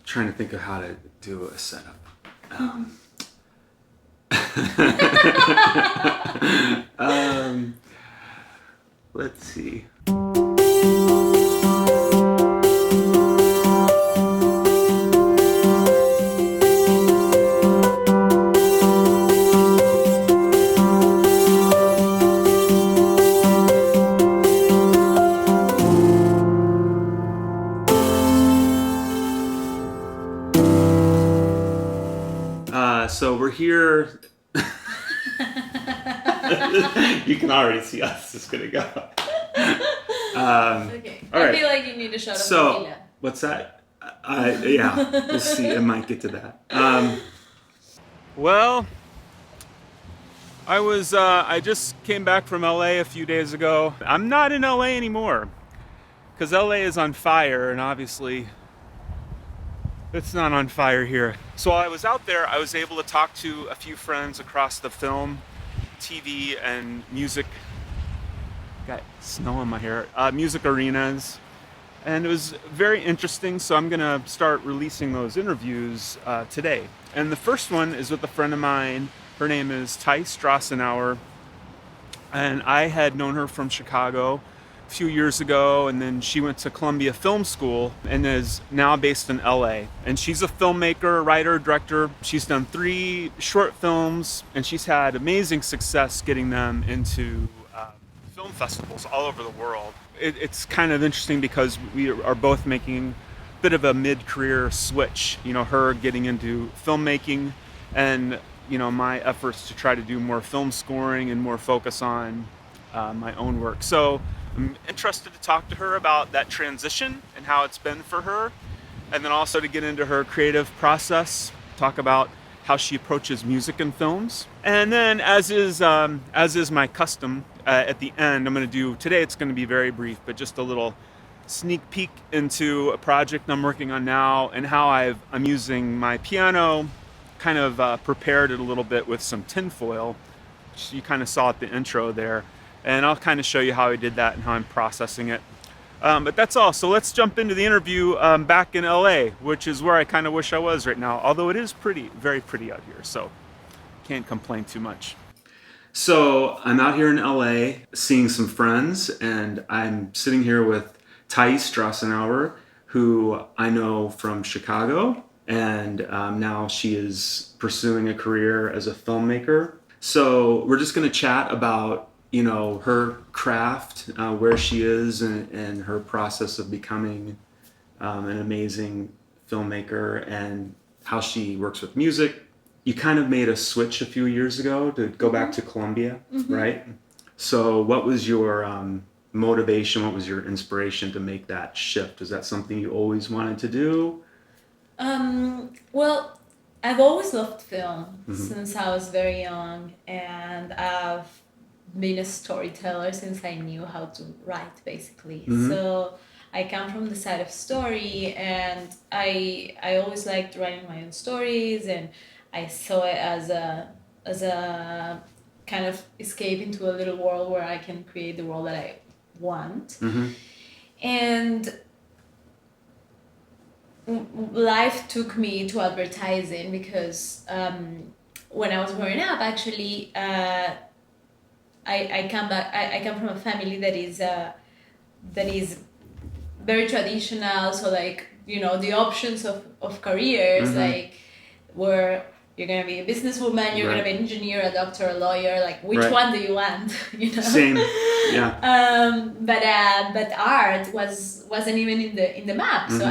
trying to think of how to do a setup. Let's see. So we're here. You can already see us just gonna go. Okay. All right. I feel like you need to shut up. So what's that? Yeah, we'll see. I might get to that. Well, I just came back from LA a few days ago. I'm not in LA anymore because LA is on fire, and obviously it's not on fire here. So while I was out there, I was able to talk to a few friends across the film, TV, and music. Got snow on my hair. Music arenas. And it was very interesting, so I'm gonna start releasing those interviews today. And the first one is with a friend of mine. Her name is Thais Drassinower. And I had known her from Chicago a few years ago, and then she went to Columbia Film School and is now based in LA. And she's a filmmaker, writer, director. She's done 3 short films, and she's had amazing success getting them into film festivals all over the world. It's kind of interesting because we are both making a bit of a mid-career switch. You know, her getting into filmmaking, and my efforts to try to do more film scoring and more focus on my own work. So I'm interested to talk to her about that transition and how it's been for her, and then also to get into her creative process, talk about how she approaches music and films. And then, as is my custom, at the end, I'm going to do, today it's going to be very brief, but just a little sneak peek into a project I'm working on now and how I'm using my piano, kind of prepared it a little bit with some tinfoil, which you kind of saw at the intro there. And I'll kind of show you how I did that and how I'm processing it. But that's all. So let's jump into the interview back in LA, which is where I kind of wish I was right now. Although it is very pretty out here, so can't complain too much. So I'm out here in LA seeing some friends, and I'm sitting here with Thais Drassinower, who I know from Chicago, and now she is pursuing a career as a filmmaker. So we're just going to chat about her craft, where she is, and her process of becoming an amazing filmmaker, and how she works with music. You kind of made a switch a few years ago to go back to Columbia, right? So what was your motivation? What was your inspiration to make that shift? Is that something you always wanted to do? Well, I've always loved film since I was very young, and I've been a storyteller since I knew how to write, basically. So I come from the side of story, and I always liked writing my own stories, and I saw it as a kind of escape into a little world where I can create the world that I want. And life took me to advertising because when I was growing up, actually, I come from a family that is very traditional. So the options of careers were, you're gonna be a businesswoman, you're gonna be an engineer, a doctor, a lawyer. Like, which one do you want? Same, yeah. But art wasn't even in the map. So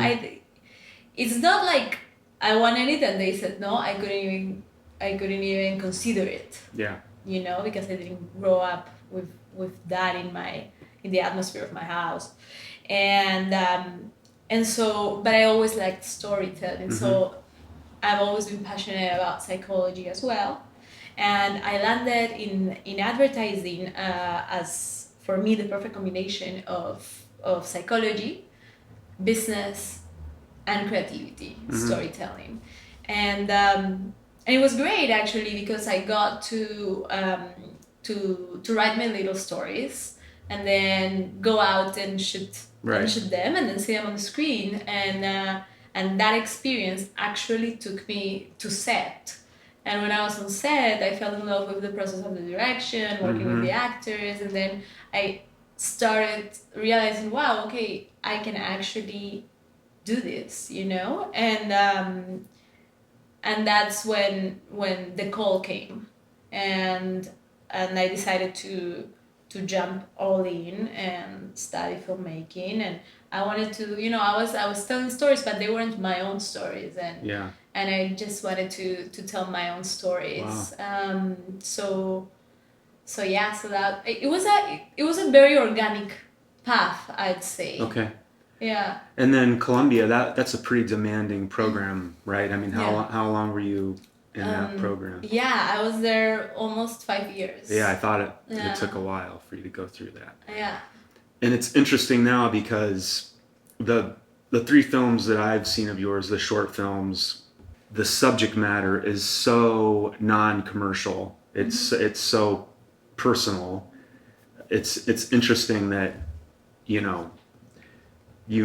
it's not like I wanted it and they said no. I couldn't even consider it. Yeah. Because I didn't grow up with that in the atmosphere of my house, and so, but I always liked storytelling. So I've always been passionate about psychology as well, and I landed in advertising as, for me, the perfect combination of psychology, business, and creativity, storytelling, and it was great actually because I got to write my little stories and then go out and shoot them and then see them on the screen, and and that experience actually took me to set. And when I was on set, I fell in love with the process of the direction, working with the actors, and then I started realizing, wow, okay, I can actually do this, you know? And that's when the call came, and I decided to jump all in and study filmmaking. And I wanted to, you know, I was telling stories, but they weren't my own stories, and I just wanted to tell my own stories. Wow. So yeah, so that it was a very organic path, I'd say. Okay. Yeah. And then Colombia, that's a pretty demanding program, right? I mean, how long were you in that program? Yeah, I was there almost 5 years. Yeah, I thought it took a while for you to go through that. Yeah. And it's interesting now because the 3 films that I've seen of yours, the short films, the subject matter is so non-commercial. It's so personal. It's interesting that, you know, you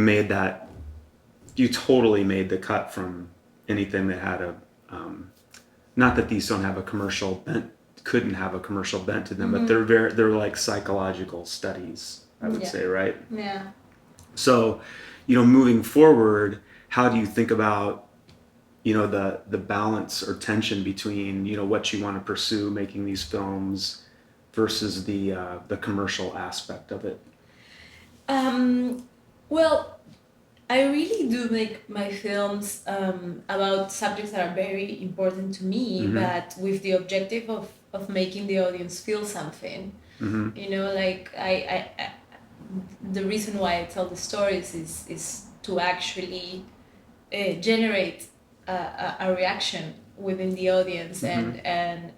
totally made the cut from anything that had a, not that these don't have a commercial bent, couldn't have a commercial bent to them, but they're like psychological studies, I would say, right? Yeah. So, you know, moving forward, how do you think about, you know, the balance or tension between, you know, what you want to pursue making these films versus the commercial aspect of it? Well, I really do make my films about subjects that are very important to me, but with the objective of making the audience feel something. You know, like I the reason why I tell the stories is to actually generate a reaction within the audience, and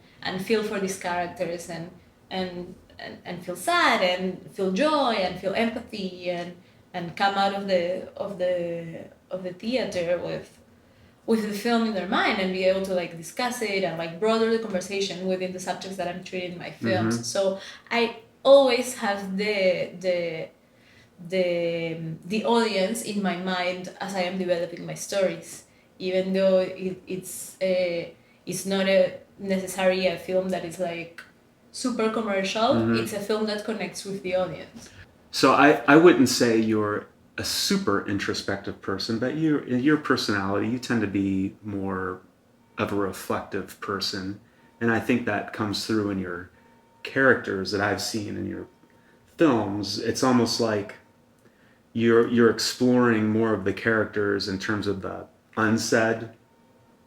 feel for these characters, and feel sad and feel joy and feel empathy, and come out of the theater with the film in their mind, and be able to like discuss it and like broaden the conversation within the subjects that I'm treating in my films. So I always have the audience in my mind as I am developing my stories, even though it's not necessarily a film that is like super commercial. It's a film that connects with the audience. So I wouldn't say you're a super introspective person, but your personality, you tend to be more of a reflective person, and I think that comes through in your characters that I've seen in your films. It's almost like you're exploring more of the characters in terms of the unsaid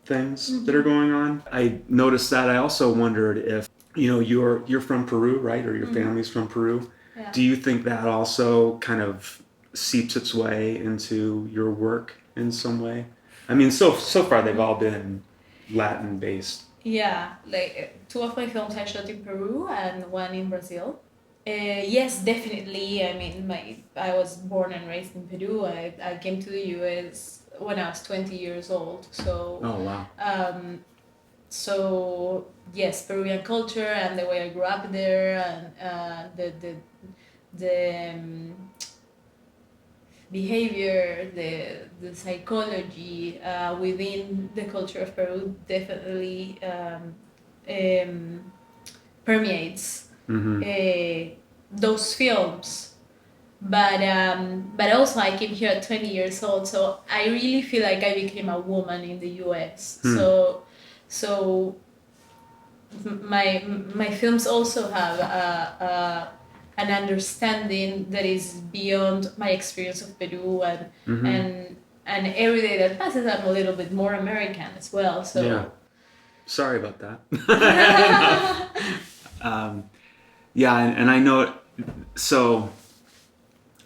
things that are going on. I noticed that. I also wondered if, you know, you're from Peru, right? Or your family's from Peru. Yeah. Do you think that also kind of seeps its way into your work in some way? I mean, so far they've all been Latin based. Yeah, like 2 of my films I shot in Peru and 1 in Brazil. Yes, definitely. I mean, I was born and raised in Peru. I came to the US when I was 20 years old. So. Oh wow. So yes, Peruvian culture and the way I grew up there, and the behavior, the psychology within the culture of Peru definitely permeates those films. But also I came here at 20 years old, so I really feel like I became a woman in the US. So my films also have an understanding that is beyond my experience of Peru, and every day that passes I'm a little bit more American as well. So yeah. Sorry about that. Yeah, and I know, so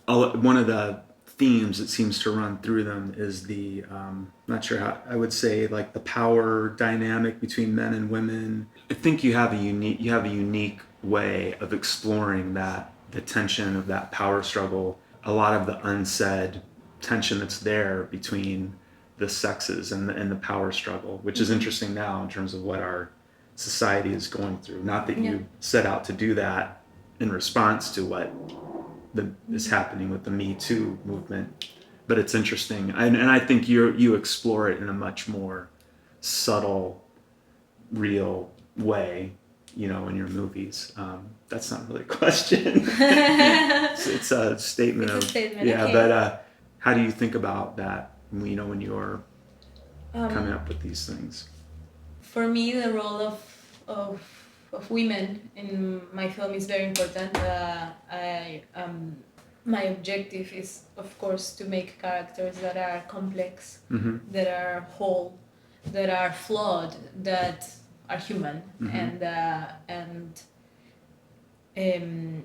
one of the themes that seems to run through them is the, not sure how, I would say like the power dynamic between men and women. I think you have a unique way of exploring that, the tension of that power struggle, a lot of the unsaid tension that's there between the sexes and the power struggle, which is interesting now in terms of what our society is going through. Not that you set out to do that in response to what is happening with the Me Too movement, but it's interesting, and I think you explore it in a much more subtle, real way, you know, in your movies. That's not really a question. It's a statement It's a of statement, yeah. okay. But how do you think about that? You know, when you're coming Um, up with these things. for me, the role of women in my film is very important. My objective is, of course, to make characters that are complex, Mm-hmm. that are whole, that are flawed, that are human, Mm-hmm. and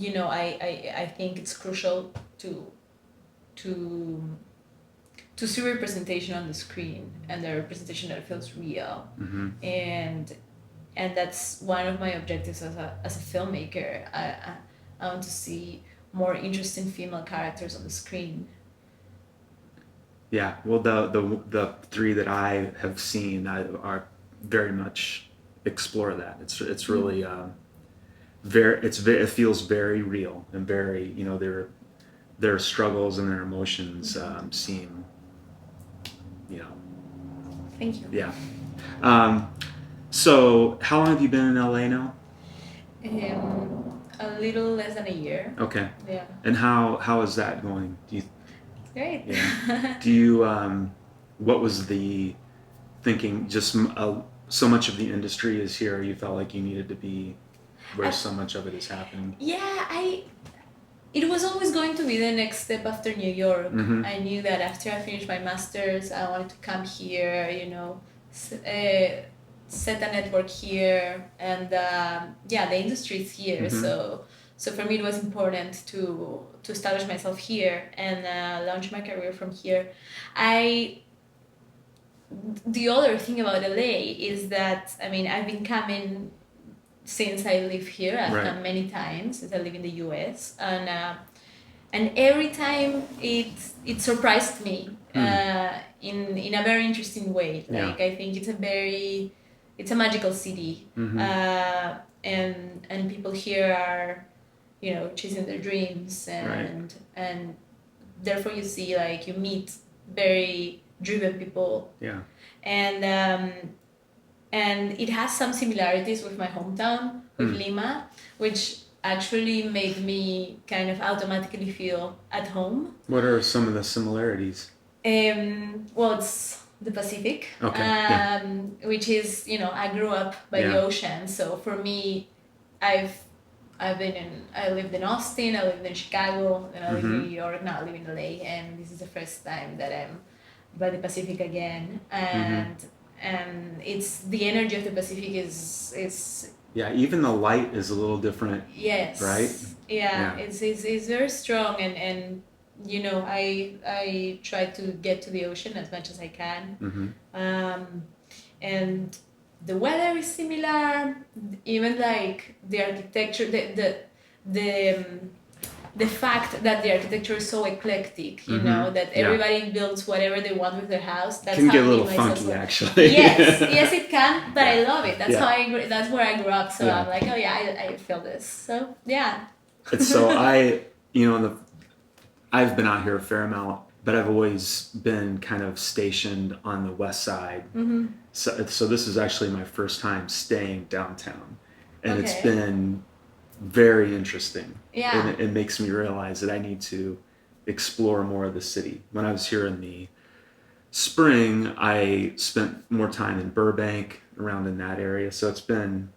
you know, I think it's crucial to to see representation on the screen, and the representation that feels real. Mm-hmm. And that's one of my objectives as a filmmaker. I want to see more interesting female characters on the screen. Yeah, well, the three that I have seen are very much explore that. It's really it feels very real and very, you know, their struggles and their emotions seem, you know, Thank you. yeah. Um, so how long have you been in LA now? A little less than a year. Okay. Yeah. And how is that going? Do you Great. yeah. Do you what was the thinking? Just so much of the industry is here. You felt like you needed to be where so much of it is happening. Yeah, it was always going to be the next step after New York. Mm-hmm. I knew that after I finished my master's, I wanted to come here, you know, set a network here, and yeah, the industry is here. Mm-hmm. So for me, it was important to establish myself here and launch my career from here. The other thing about LA is that, I mean, I've been coming since I live here. I've come many times since I live in the US, and every time it surprised me in a very interesting way. Like, I think it's a magical city, and people here are, you know, chasing their dreams, and therefore you see, like, you meet very driven people. Yeah. And it has some similarities with my hometown, with Lima, which actually made me kind of automatically feel at home. What are some of the similarities? Well, it's the Pacific, which is, you know, I grew up by the ocean, so for me, I lived in Austin, I lived in Chicago, and I lived in New York. Now I live in LA, and this is the first time that I'm by the Pacific again, and it's the energy of the Pacific is yeah, even the light is a little different. Yes. Right? Yeah. It's very strong, and you know, I try to get to the ocean as much as I can. And the weather is similar, even like the architecture, the fact that the architecture is so eclectic, you know, that everybody builds whatever they want with their house. That's can how get a I little make myself funky, look. actually. Yes, it can, but I love it. That's how that's where I grew up. So I'm like, oh yeah, I feel this. So yeah. It's so you know, I've been out here a fair amount, but I've always been kind of stationed on the west side. So this is actually my first time staying downtown, and it's been very interesting. Yeah. And it makes me realize that I need to explore more of the city. When I was here in the spring, I spent more time in Burbank, around in that area. So it's been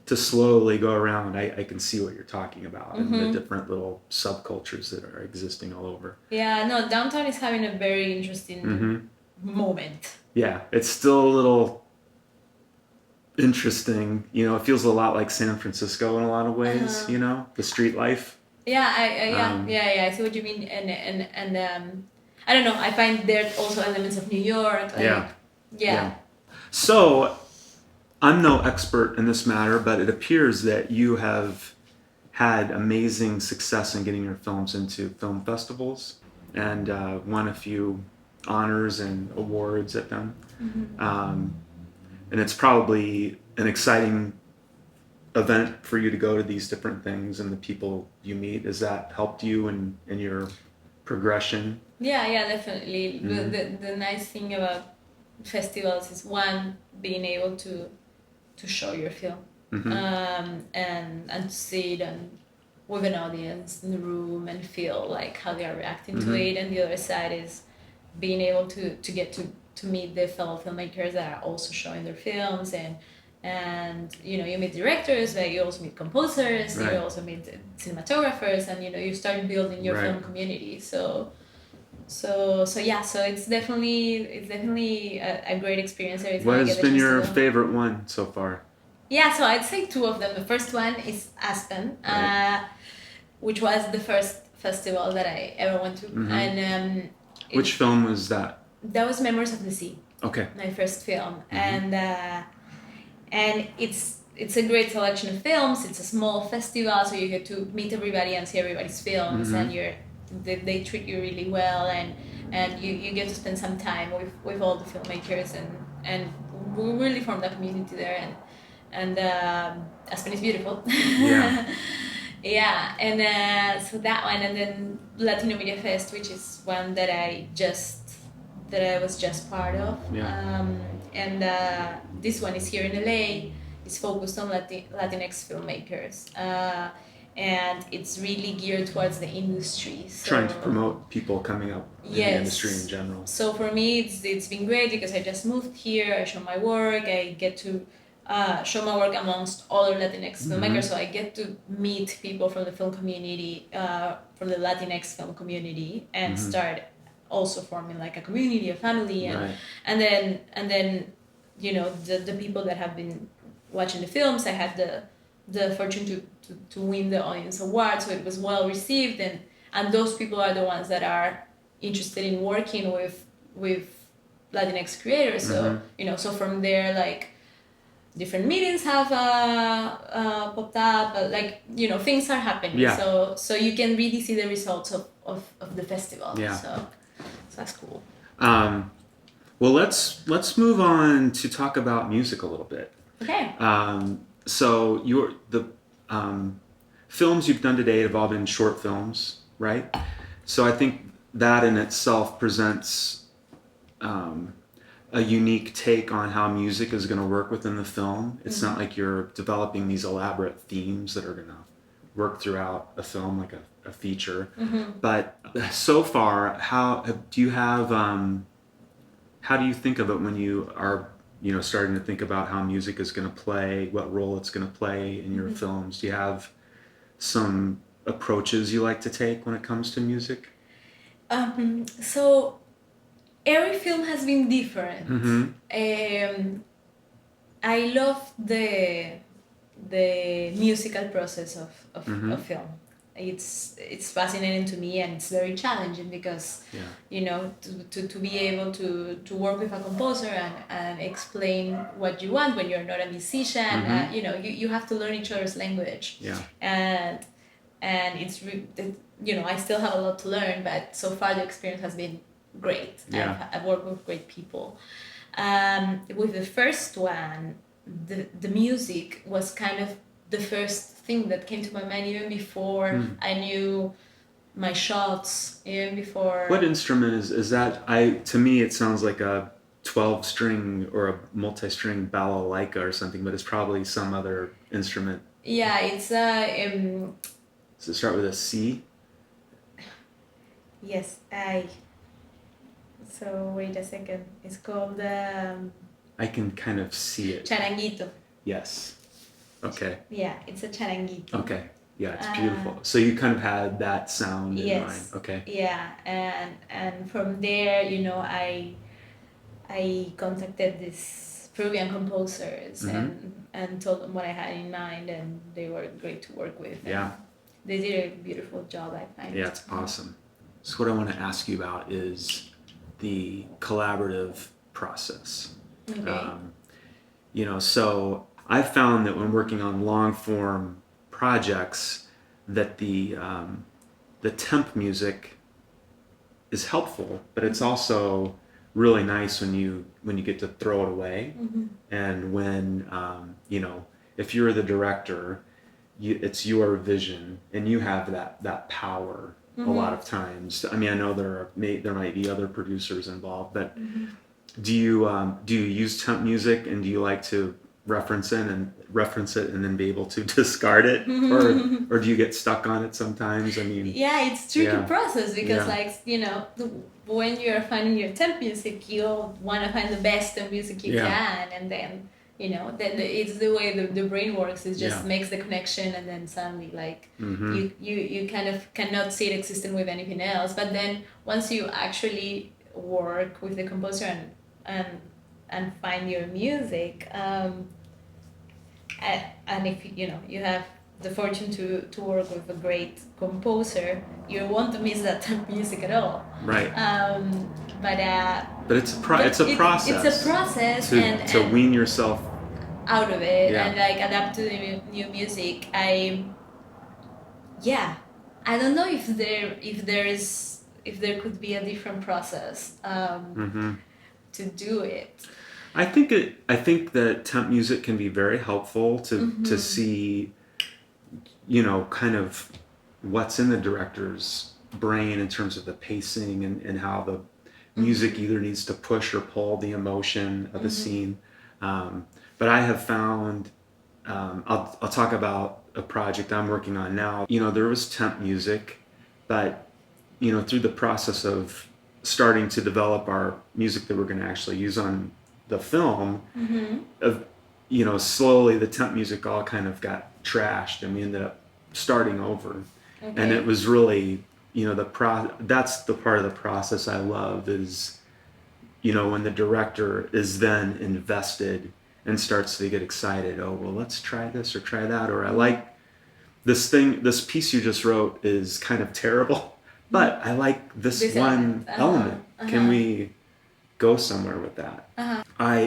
to slowly go around. I can see what you're talking about and the different little subcultures that are existing all over. Yeah, no, downtown is having a very interesting moment. Yeah, it's still a little interesting. You know, it feels a lot like San Francisco in a lot of ways, you know, the street life. Yeah, I see what you mean. And I don't know, I find there also elements of New York. Like, yeah. So, I'm no expert in this matter, but it appears that you have had amazing success in getting your films into film festivals and won a few honors and awards at them. And it's probably an exciting event for you to go to these different things and the people you meet. Has that helped you in your progression? Yeah, definitely. The nice thing about festivals is one, being able to show your film, and to see it and with an audience in the room and feel like how they are reacting to it. And the other side is being able to get to meet the fellow filmmakers that are also showing their films, and you know, you meet directors, but you also meet composers, Right. you also meet cinematographers, and you know, you start building your Right. film community. So yeah, so it's definitely a great experience every time What I has get the been chance to your go. favorite one so far? Yeah, so I'd say two of them. The first one is Aspen, Right. which was the first festival that I ever went to, and Which film was that? that was Memories of the Sea. Okay. My first film, and it's a great selection of films. It's a small festival, so you get to meet everybody and see everybody's films, and they treat you really well, and you get to spend some time with all the filmmakers, and we really formed a community there, and Aspen is beautiful. Yeah. Yeah, and so that one, and then Latino Media Fest, which is one that I was just part of. Yeah. And this one is here in LA. It's focused on Latinx filmmakers, and it's really geared towards the industry. So, Trying to promote people coming up in the industry in general. So for me, it's been great because I just moved here. I show my work. I get to show my work amongst other Latinx filmmakers. So I get to meet people from the film community, from the Latinx film community, and start also forming like a community, a family, and then you know, the people that have been watching the films, I had the fortune to win the audience award, so it was well received, and those people are the ones that are interested in working with Latinx creators. So you know, so from there, like, different meetings have popped up, like, you know, things are happening. Yeah. So you can really see the results of the festival. Yeah. So that's cool. Well, let's move on to talk about music a little bit. Okay. So the films you've done today have all been short films, right? So I think that in itself presents a unique take on how music is going to work within the film. It's not like you're developing these elaborate themes that are going to work throughout a film like a feature. But so far, how do you think of it when you are, you know, starting to think about how music is going to play, what role it's going to play in your films? Do you have some approaches you like to take when it comes to music? So every film has been different. I love the musical process of film. It's fascinating to me, and it's very challenging because you know, to be able to work with a composer and explain what you want when you're not a musician. You know, you have to learn each other's language. And it's you know, I still have a lot to learn, but so far the experience has been great. I've worked with great people. With the first one, the music was kind of the first thing that came to my mind, even before I knew my shots, even before. What instrument is that? To me it sounds like a 12-string or a multi-string balalaika or something, but it's probably some other instrument. Yeah, it's Does it start with a C? Yes, so wait a second. It's called I can kind of see it. charanguito. Yes. Okay. Yeah, it's a charanguito. Okay. Yeah, it's beautiful. So you kind of had that sound in mind. Okay. Yeah, and from there, you know, I contacted these Peruvian composers and told them what I had in mind, and they were great to work with. Yeah. They did a beautiful job, I find. Yeah, it's awesome. So what I want to ask you about is the collaborative process. Okay. You know, so I've found that when working on long form projects, that the temp music is helpful, but it's also really nice when you get to throw it away. And when you know, if you're the director, it's your vision and you have that power a lot of times. I mean, I know there might be other producers involved, but do you use temp music, and do you like to reference it and then be able to discard it, or do you get stuck on it sometimes? I mean, yeah, it's tricky yeah. process because Yeah. like, you know, when you're finding your temp music, you want to find the best temp music you Yeah. can, and then, you know, then it's the way the brain works. It just Yeah. makes the connection, and then suddenly like you kind of cannot see it existing with anything else. But then once you actually work with the composer and find your music, and if you know you have the fortune to work with a great composer, you won't miss that temp music at all. Right. But it's a process. It's a process to wean yourself out of it, Yeah. and like adapt to the new music. I don't know if there could be a different process to do it. I think that temp music can be very helpful to see, you know, kind of what's in the director's brain in terms of the pacing and how the music either needs to push or pull the emotion of the scene. But I have found, I'll talk about a project I'm working on now. You know, there was temp music, but, you know, through the process of starting to develop our music that we're going to actually use on the film, of, you know, slowly the temp music all kind of got trashed, and we ended up starting over. Okay. And it was really, you know, that's the part of the process I love, is, you know, when the director is then invested and starts to get excited. Oh, well, let's try this or try that, or I like this piece you just wrote is kind of terrible, but I like this one element. Can we go somewhere with that?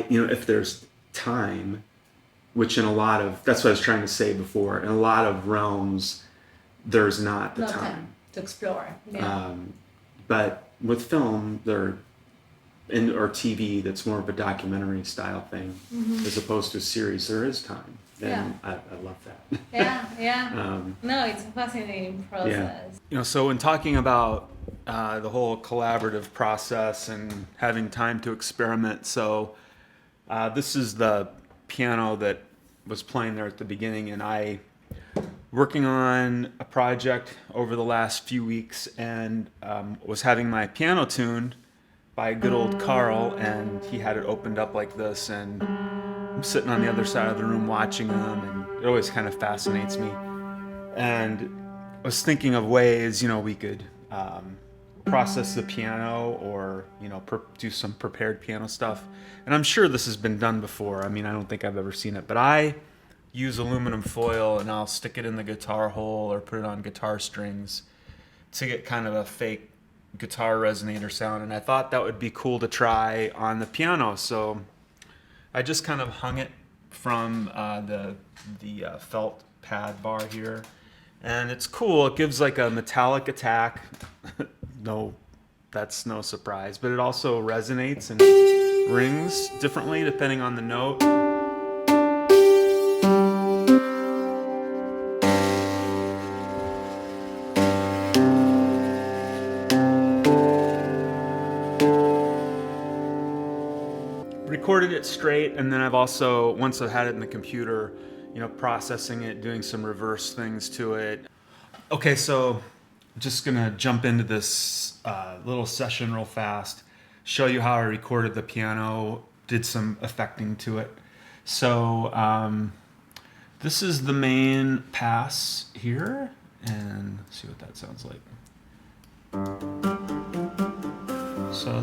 You know, if there's time, which in a lot of, that's what I was trying to say before, in a lot of realms, there's not the time to explore. Yeah. But with film, or TV, that's more of a documentary style thing, as opposed to a series, there is time. And I love that. Yeah. No, it's a fascinating process. Yeah. You know, so in talking about the whole collaborative process and having time to experiment, so this is the piano that was playing there at the beginning, and working on a project over the last few weeks, and was having my piano tuned by good old Carl, and he had it opened up like this, and I'm sitting on the other side of the room watching him, and it always kind of fascinates me. And I was thinking of ways, you know, we could process the piano, or, you know, do some prepared piano stuff. And I'm sure this has been done before. I mean, I don't think I've ever seen it, but I use aluminum foil, and I'll stick it in the guitar hole or put it on guitar strings to get kind of a fake guitar resonator sound. And I thought that would be cool to try on the piano. So I just kind of hung it from the felt pad bar here, and it's cool. It gives like a metallic attack. No, that's no surprise, but it also resonates and rings differently depending on the note. Recorded it straight, and then I've also, once I've had it in the computer, you know, processing it, doing some reverse things to it. Okay, so just gonna jump into this little session real fast, show you how I recorded the piano, did some effecting to it. So this is the main pass here, and let's see what that sounds like. So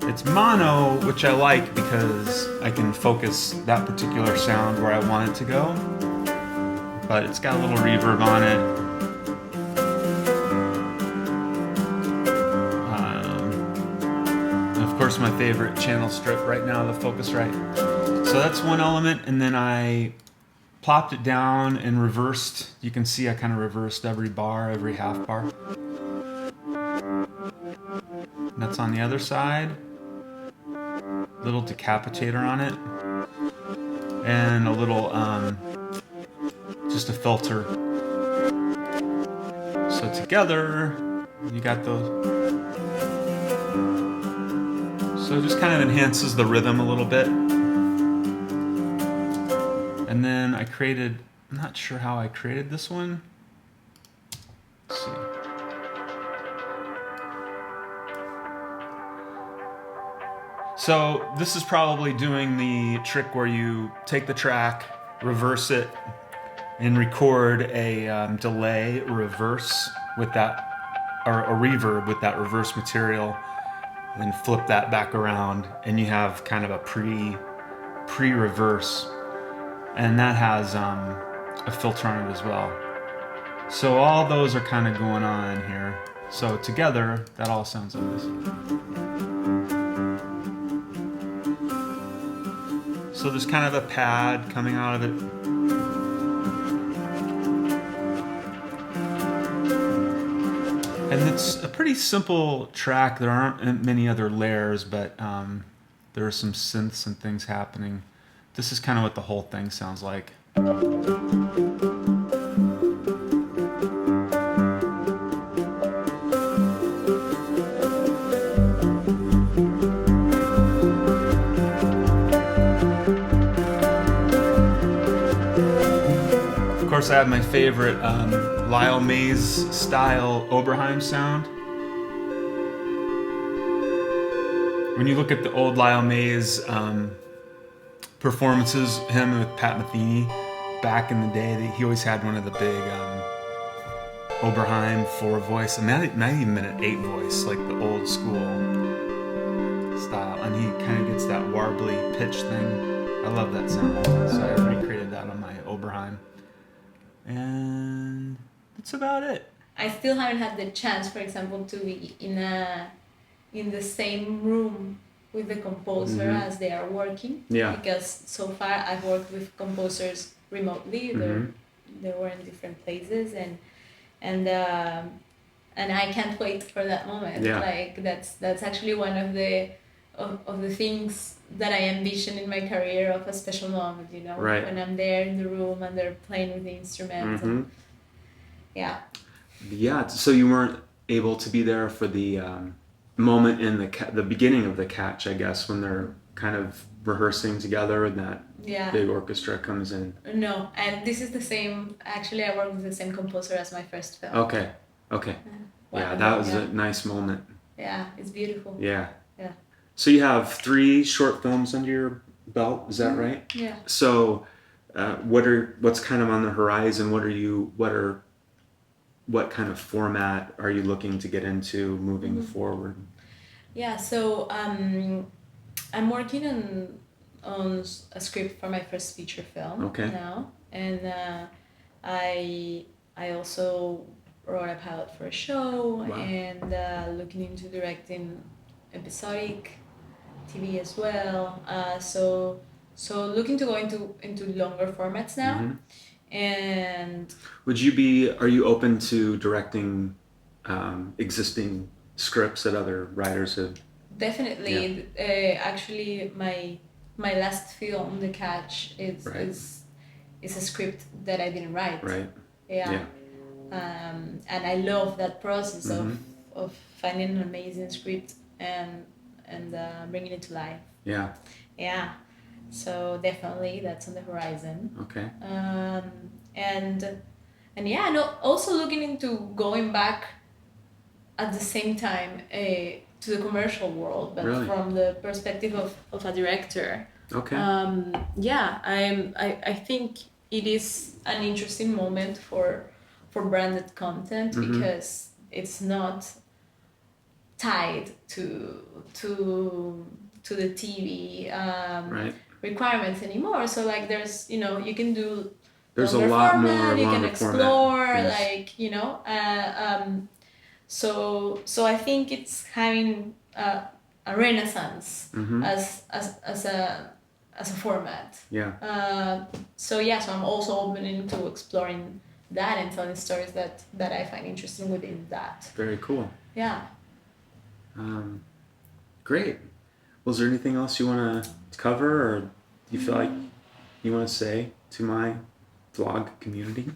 it's mono, which I like because I can focus that particular sound where I want it to go. But it's got a little reverb on it. And of course, my favorite channel strip right now, the Focusrite. So that's one element, and then I plopped it down and reversed. You can see I kind of reversed every bar, every half bar. And that's on the other side. Little decapitator on it, and a little just a filter. So together, you got those. So it just kind of enhances the rhythm a little bit. And then I created, I'm not sure how I created this one. Let's see. So this is probably doing the trick where you take the track, reverse it, and record a delay reverse with that, or a reverb with that reverse material, and flip that back around, and you have kind of a pre-reverse, and that has a filter on it as well. So all those are kind of going on here. So together, that all sounds like this. So there's kind of a pad coming out of it. And it's a pretty simple track. There aren't many other layers, but there are some synths and things happening. This is kind of what the whole thing sounds like. Of course, I have my favorite Lyle Mays style Oberheim sound. When you look at the old Lyle Mays performances, him with Pat Metheny back in the day, he always had one of the big Oberheim 4-voice, and not even an 8-voice, like the old school style. And he kind of gets that warbly pitch thing. I love that sound, so I recreated that on my Oberheim. And that's about it. I still haven't had the chance, for example, to be in the same room with the composer as they are working. Yeah. Because so far I've worked with composers remotely. They were in different places, and I can't wait for that moment. Yeah. Like that's actually one of the things that I envision in my career, of a special moment, you know, right, when I'm there in the room and they're playing with the instruments. And, yeah. So you weren't able to be there for the moment in the beginning of the catch, I guess, when they're kind of rehearsing together and that big orchestra comes in. No, and this is the same. Actually, I worked with the same composer as my first film. Okay. Yeah, that was a nice moment. Yeah, it's beautiful. Yeah. Yeah. So you have 3 short films under your belt, is that right? Yeah. So, what's kind of on the horizon? What kind of format are you looking to get into moving forward? Yeah. So I'm working on a script for my first feature film now, and I also wrote a pilot for a show. Wow. And looking into directing episodic TV as well. So looking to go into longer formats now. And are you open to directing existing scripts that other writers have? Definitely. Yeah. Actually, my last film, The Catch, is a script that I didn't write. Right. Yeah. And I love that process of finding an amazing script and bringing it to life. Yeah. Yeah. So definitely that's on the horizon. Okay. And also looking into going back at the same time to the commercial world, but from the perspective of a director. Okay. I think it is an interesting moment for branded content because it's not tied to the TV requirements anymore. So like there's you can do a lot format, more you can explore so I think it's having a renaissance as a format. Yeah. So I'm also open to exploring that and telling stories that I find interesting within that. Very cool. Yeah. Great. Was there anything else you want to cover, or do you feel like you want to say to my vlog community?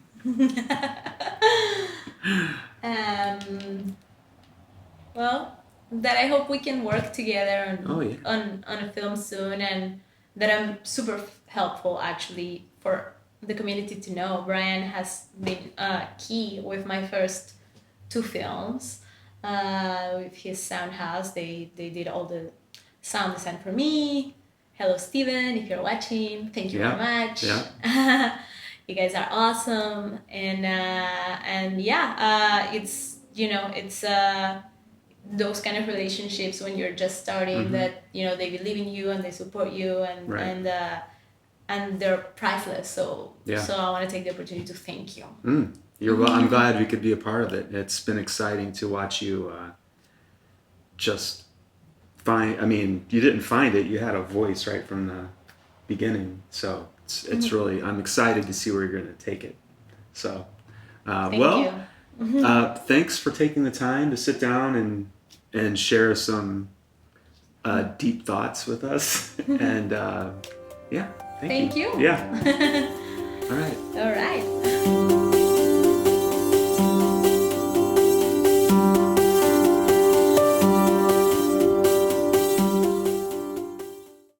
Well, that I hope we can work together Oh, on a film soon, and that I'm super helpful actually for the community to know. Brian has been key with my first two films. With his sound house, they did all the sound design for me. Hello, Steven, if you're watching, thank you very much. Yeah. You guys are awesome, and it's it's those kind of relationships when you're just starting that they believe in you and they support you, and they're priceless. So I want to take the opportunity to thank you. You're well. I'm glad we could be a part of it. It's been exciting to watch you just find. I mean, you didn't find it. You had a voice right from the beginning. So it's really. I'm excited to see where you're going to take it. So, Thank you. Thanks for taking the time to sit down and share some deep thoughts with us. And thank you. Thank you. Yeah. All right. All right.